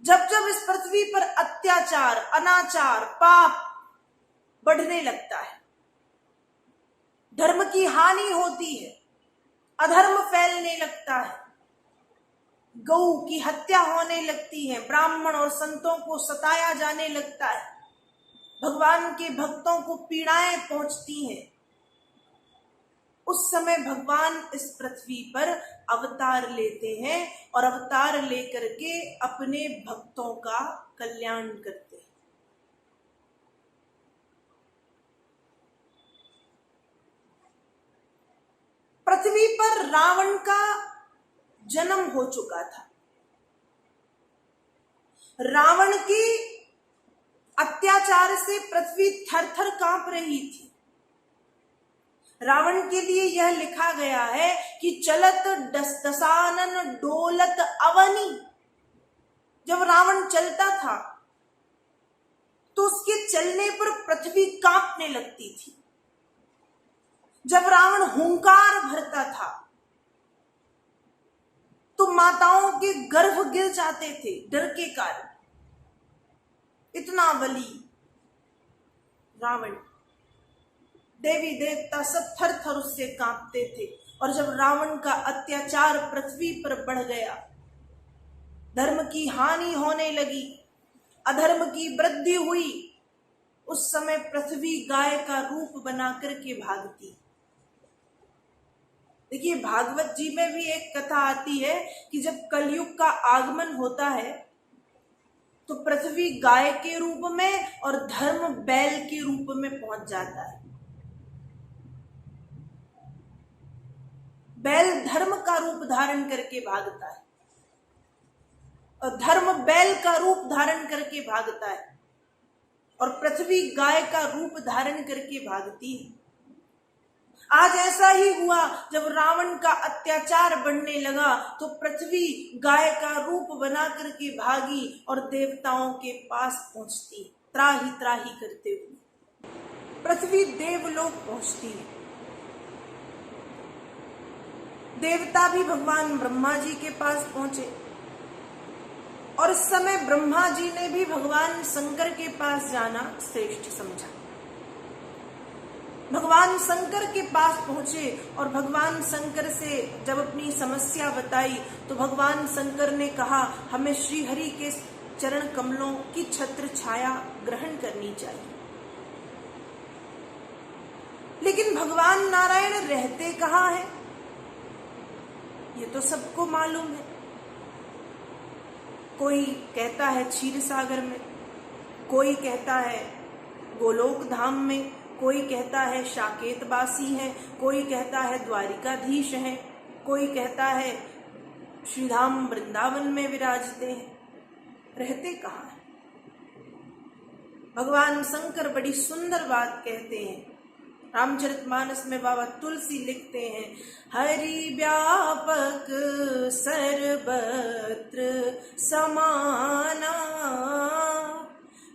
जब जब इस पृथ्वी पर अत्याचार, अनाचार, पाप बढ़ने लगता है, धर्म की हानि होती है, अधर्म फैलने लगता है, गौ की हत्या होने लगती है, ब्राह्मण और संतों को सताया जाने लगता है, भगवान के भक्तों को पीड़ाएं पहुंचती हैं, उस समय भगवान इस पृथ्वी पर अवतार लेते हैं और अवतार लेकर के अपने भक्तों का कल्याण करते हैं। पृथ्वी पर रावण का जन्म हो चुका था। रावण के अत्याचार से पृथ्वी थर-थर कांप रही थी। रावण के लिए यह लिखा गया है कि चलत दसानन डोलत अवनी। जब रावण चलता था तो उसके चलने पर पृथ्वी कांपने लगती थी। जब रावण हुंकार भरता था तो माताओं के गर्भ गिर जाते थे डर के कारण। इतना बली रावण, देवी देवता सब थर थर उससे कांपते थे। और जब रावण का अत्याचार पृथ्वी पर बढ़ गया, धर्म की हानि होने लगी, अधर्म की वृद्धि हुई, उस समय पृथ्वी गाय का रूप बना करके भागती। देखिए, भागवत जी में भी एक कथा आती है कि जब कलयुग का आगमन होता है तो पृथ्वी गाय के रूप में और धर्म बैल के रूप में पहुंच जाता है। बैल धर्म का रूप धारण करके भागता है और धर्म बैल का रूप धारण करके भागता है और पृथ्वी गाय का रूप धारण करके भागती है। आज ऐसा ही हुआ, जब रावण का अत्याचार बढ़ने लगा तो पृथ्वी गाय का रूप बना करके भागी और देवताओं के पास पहुंचती, त्राही त्राही करते हुए पृथ्वी देवलोक पहुंचती है। देवता भी भगवान ब्रह्मा जी के पास पहुंचे और इस समय ब्रह्मा जी ने भी भगवान शंकर के पास जाना श्रेष्ठ समझा। भगवान शंकर के पास पहुंचे और भगवान शंकर से जब अपनी समस्या बताई तो भगवान शंकर ने कहा, हमें श्री हरि के चरण कमलों की छत्र छाया ग्रहण करनी चाहिए। लेकिन भगवान नारायण रहते कहाँ हैं, ये तो सबको मालूम है। कोई कहता है क्षीर सागर में, कोई कहता है गोलोक धाम में, कोई कहता है साकेतवासी है, कोई कहता है द्वारिकाधीश है, कोई कहता है श्रीधाम वृंदावन में विराजते हैं। रहते कहाँ हैं? भगवान शंकर बड़ी सुंदर बात कहते हैं। रामचरितमानस में बाबा तुलसी लिखते हैं, हरि व्यापक सर्वत्र समाना,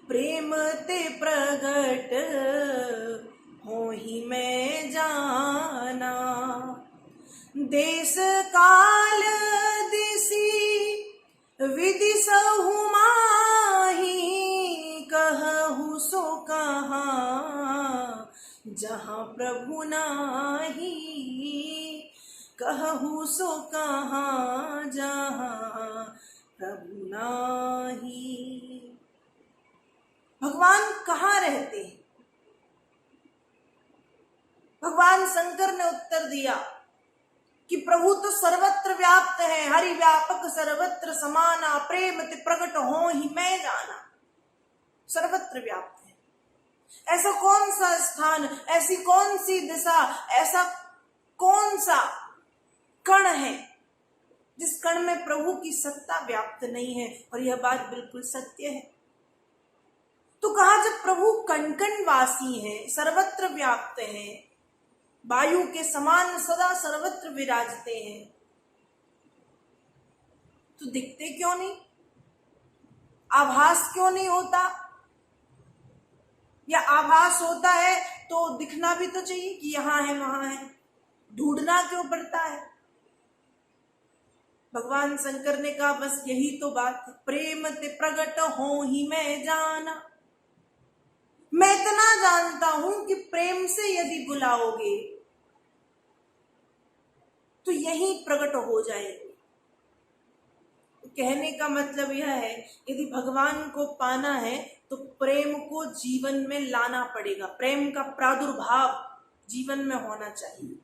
प्रेम ते प्रगट हो ही मैं जाना, देश काल दिसी विधि सहु माही, कहु सो कहाँ जहाँ प्रभु नाही, कहु सो कहाँ जहाँ प्रभु नाही। भगवान कहाँ रहते हैं? भगवान शंकर ने उत्तर दिया कि प्रभु तो सर्वत्र व्याप्त है, हरि व्यापक सर्वत्र समाना, प्रेम ते प्रगट हो ही मैं जाना। सर्वत्र व्याप्त है। ऐसा कौन सा स्थान, ऐसी कौन सी दिशा, ऐसा कौन सा कण है जिस कण में प्रभु की सत्ता व्याप्त नहीं है? और यह बात बिल्कुल सत्य है। तो कहा, जब प्रभु कण कण वासी हैं, सर्वत्र व्याप्त हैं, वायु के समान सदा सर्वत्र विराजते हैं, तो दिखते क्यों नहीं? आभास क्यों नहीं होता? या आभास होता है तो दिखना भी तो चाहिए कि यहां है वहां है, ढूंढना क्यों पड़ता है? भगवान शंकर ने कहा बस यही तो बात है, प्रेम ते प्रगट हो ही मैं जाना। मैं इतना जानता हूं कि प्रेम से यदि बुलाओगे तो यही प्रकट हो जाएंगे। कहने का मतलब यह है, यदि भगवान को पाना है तो प्रेम को जीवन में लाना पड़ेगा, प्रेम का प्रादुर्भाव जीवन में होना चाहिए।